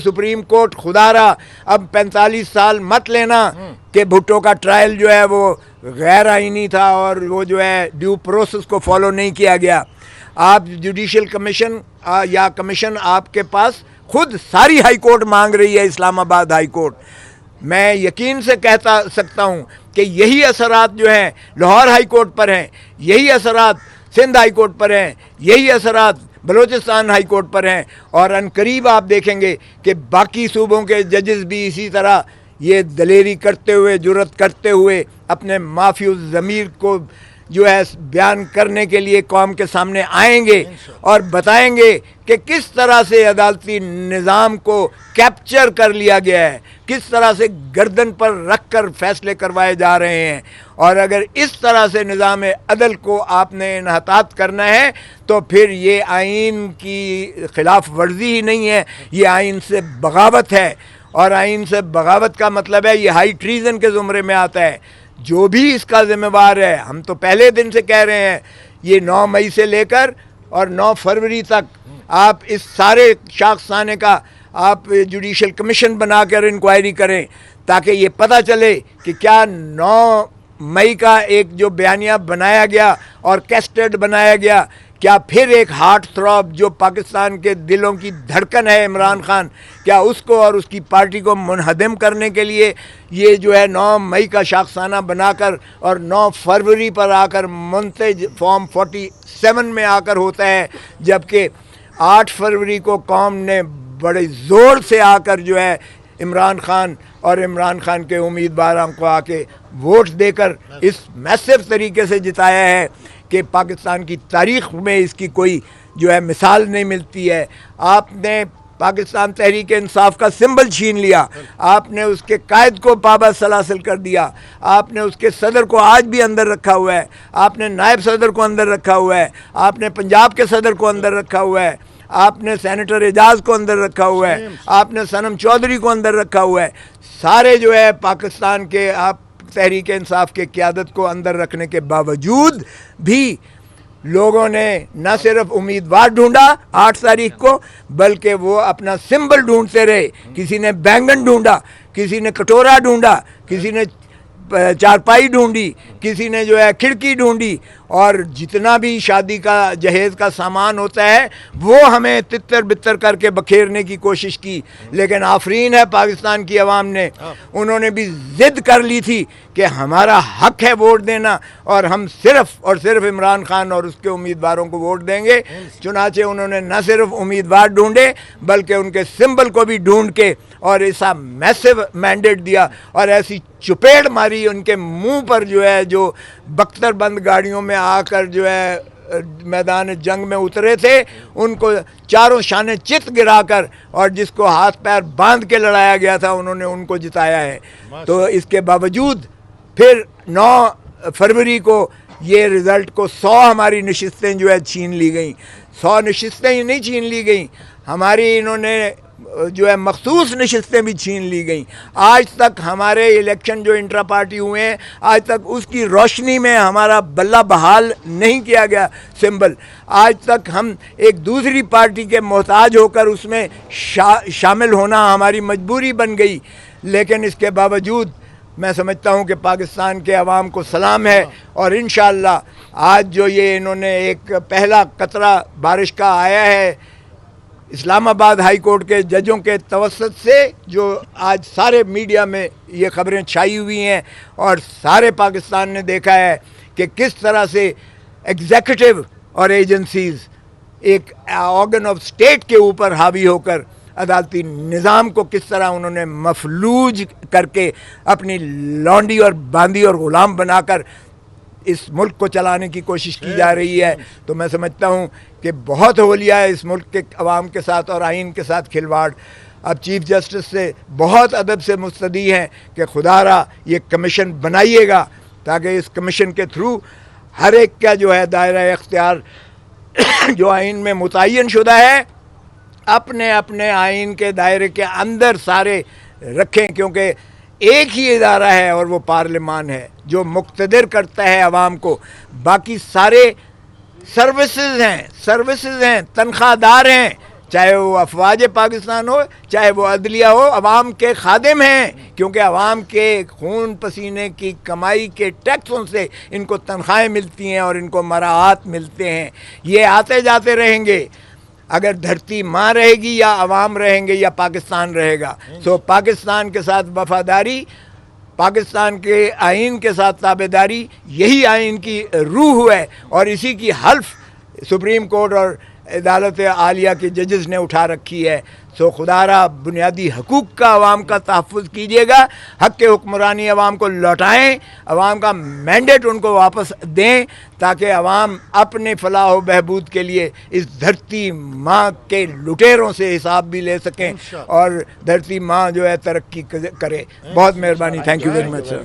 Supreme court خدا را اب 45 سال مت لینا کہ بھٹو کا ٹرائل جو ہے وہ غیر آئینی تھا اور وہ جو ہے ڈیو پروسیس کو فالو نہیں کیا گیا. آپ جوڈیشل کمیشن یا کمیشن آپ کے پاس خود ساری ہائی کورٹ مانگ رہی ہے, اسلام آباد ہائی کورٹ. میں یقین سے کہتا سکتا ہوں کہ یہی اثرات جو ہیں لاہور ہائی کورٹ پر ہیں, یہی اثرات سندھ ہائی کورٹ پر ہیں, یہی اثرات بلوچستان ہائی کورٹ پر ہیں, اور عنقریب آپ دیکھیں گے کہ باقی صوبوں کے ججز بھی اسی طرح یہ دلیری کرتے ہوئے, جرأت کرتے ہوئے اپنے معافی الضمیر کو جو ہے بیان کرنے کے لیے قوم کے سامنے آئیں گے اور بتائیں گے کہ کس طرح سے عدالتی نظام کو کیپچر کر لیا گیا ہے, کس طرح سے گردن پر رکھ کر فیصلے کروائے جا رہے ہیں. اور اگر اس طرح سے نظام عدل کو آپ نے انحطاط کرنا ہے تو پھر یہ آئین کی خلاف ورزی ہی نہیں ہے, یہ آئین سے بغاوت ہے. اور آئین سے بغاوت کا مطلب ہے یہ ہائی ٹریزن کے زمرے میں آتا ہے. جو بھی اس کا ذمہ وار ہے, ہم تو پہلے دن سے کہہ رہے ہیں, یہ 9 مئی سے لے کر اور 9 فروری تک آپ اس سارے شاخسانے کا آپ جوڈیشل کمیشن بنا کر انکوائری کریں تاکہ یہ پتہ چلے کہ کیا 9 مئی کا ایک جو بیانیہ بنایا گیا اور کیسٹڈ بنایا گیا, کیا پھر ایک ہارٹ تھروب جو پاکستان کے دلوں کی دھڑکن ہے عمران خان, کیا اس کو اور اس کی پارٹی کو منہدم کرنے کے لیے یہ جو ہے 9 مئی کا شاخسانہ بنا کر اور 9 فروری پر آ کر منتج فارم 47 میں آ کر ہوتا ہے, جبکہ 8 فروری کو قوم نے بڑے زور سے آ کر جو ہے عمران خان اور عمران خان کے امیدواروں کو آ کے ووٹ دے کر اس میسو طریقے سے جتایا ہے کہ پاکستان کی تاریخ میں اس کی کوئی جو ہے مثال نہیں ملتی ہے. آپ نے پاکستان تحریک انصاف کا سمبل چھین لیا, آپ نے اس کے قائد کو پابند سلاسل کر دیا, آپ نے اس کے صدر کو آج بھی اندر رکھا ہوا ہے, آپ نے نائب صدر کو اندر رکھا ہوا ہے, آپ نے پنجاب کے صدر کو اندر رکھا ہوا ہے, آپ نے سینیٹر اعجاز کو اندر رکھا ہوا ہے, آپ نے صنم چودھری کو اندر رکھا ہوا ہے. سارے جو ہے پاکستان کے آپ تحریک انصاف کے قیادت کو اندر رکھنے کے باوجود بھی لوگوں نے نہ صرف امیدوار ڈھونڈا 8 تاریخ کو, بلکہ وہ اپنا سمبل ڈھونڈتے رہے. کسی نے بینگن ڈھونڈا, کسی نے کٹورا ڈھونڈا, کسی نے چارپائی ڈھونڈی, کسی نے جو ہے کھڑکی ڈھونڈی, اور جتنا بھی شادی کا جہیز کا سامان ہوتا ہے وہ ہمیں تتر بتر کر کے بکھیرنے کی کوشش کی. لیکن آفرین ہے پاکستان کی عوام نے, انہوں نے بھی ضد کر لی تھی کہ ہمارا حق ہے ووٹ دینا اور ہم صرف اور صرف عمران خان اور اس کے امیدواروں کو ووٹ دیں گے. چنانچہ انہوں نے نہ صرف امیدوار ڈھونڈے بلکہ ان کے سمبل کو بھی ڈھونڈ کے اور ایسا میسو مینڈیٹ دیا اور ایسی چپیڑ ماری ان کے منہ پر جو ہے جو بختر بند گاڑیوں میں آ کر جو ہے میدان جنگ میں اترے تھے, ان کو چاروں شانے چت گرا کر اور جس کو ہاتھ پیر باندھ کے لڑایا گیا تھا انہوں نے ان کو جتایا ہے. تو اس کے باوجود پھر 9 فروری کو یہ رزلٹ کو 100 ہماری نشستیں جو ہے چھین لی گئیں. 100 نشستیں ہی نہیں چھین لی گئیں, ہماری انہوں نے جو ہے مخصوص نشستیں بھی چھین لی گئیں. آج تک ہمارے الیکشن جو انٹرا پارٹی ہوئے ہیں, آج تک اس کی روشنی میں ہمارا بلہ بحال نہیں کیا گیا سمبل. آج تک ہم ایک دوسری پارٹی کے محتاج ہو کر اس میں شامل ہونا ہماری مجبوری بن گئی. لیکن اس کے باوجود میں سمجھتا ہوں کہ پاکستان کے عوام کو سلام ہے, اور انشاءاللہ آج جو یہ انہوں نے ایک پہلا قطرہ بارش کا آیا ہے اسلام آباد ہائی کورٹ کے ججوں کے توسط سے, جو آج سارے میڈیا میں یہ خبریں چھائی ہوئی ہیں اور سارے پاکستان نے دیکھا ہے کہ کس طرح سے ایگزیکٹو اور ایجنسیز ایک آرگن آف اسٹیٹ کے اوپر حاوی ہو کر عدالتی نظام کو کس طرح انہوں نے مفلوج کر کے اپنی لانڈی اور باندی اور غلام بنا کر اس ملک کو چلانے کی کوشش کی جا رہی ہے. تو میں سمجھتا ہوں کہ بہت ہو لیا ہے اس ملک کے عوام کے ساتھ اور آئین کے ساتھ کھلواڑ. اب چیف جسٹس سے بہت ادب سے مستدعی ہیں کہ خدا را یہ کمیشن بنائیے گا تاکہ اس کمیشن کے تھرو ہر ایک کا جو ہے دائرہ اختیار جو آئین میں متعین شدہ ہے اپنے اپنے آئین کے دائرے کے اندر سارے رکھیں, کیونکہ ایک ہی ادارہ ہے اور وہ پارلیمان ہے جو مقتدر کرتا ہے عوام کو. باقی سارے سروسز ہیں, تنخواہ دار ہیں, چاہے وہ افواج پاکستان ہو چاہے وہ عدلیہ ہو، عوام کے خادم ہیں، کیونکہ عوام کے خون پسینے کی کمائی کے ٹیکسوں سے ان کو تنخواہیں ملتی ہیں اور ان کو مراعات ملتے ہیں. یہ آتے جاتے رہیں گے. اگر دھرتی ماں رہے گی یا عوام رہیں گے یا پاکستان رہے گا. سو پاکستان کے ساتھ وفاداری، پاکستان کے آئین کے ساتھ تابعداری، یہی آئین کی روح ہے، اور اسی کی حلف سپریم کورٹ اور عدالت عالیہ کے ججز نے اٹھا رکھی ہے. سو خدا را بنیادی حقوق کا عوام کا تحفظ کیجیے گا، حق کے حکمرانی عوام کو لوٹائیں، عوام کا مینڈیٹ ان کو واپس دیں، تاکہ عوام اپنے فلاح و بہبود کے لیے اس دھرتی ماں کے لٹیروں سے حساب بھی لے سکیں اور دھرتی ماں جو ہے ترقی کرے. بہت مہربانی. Thank you very much sir.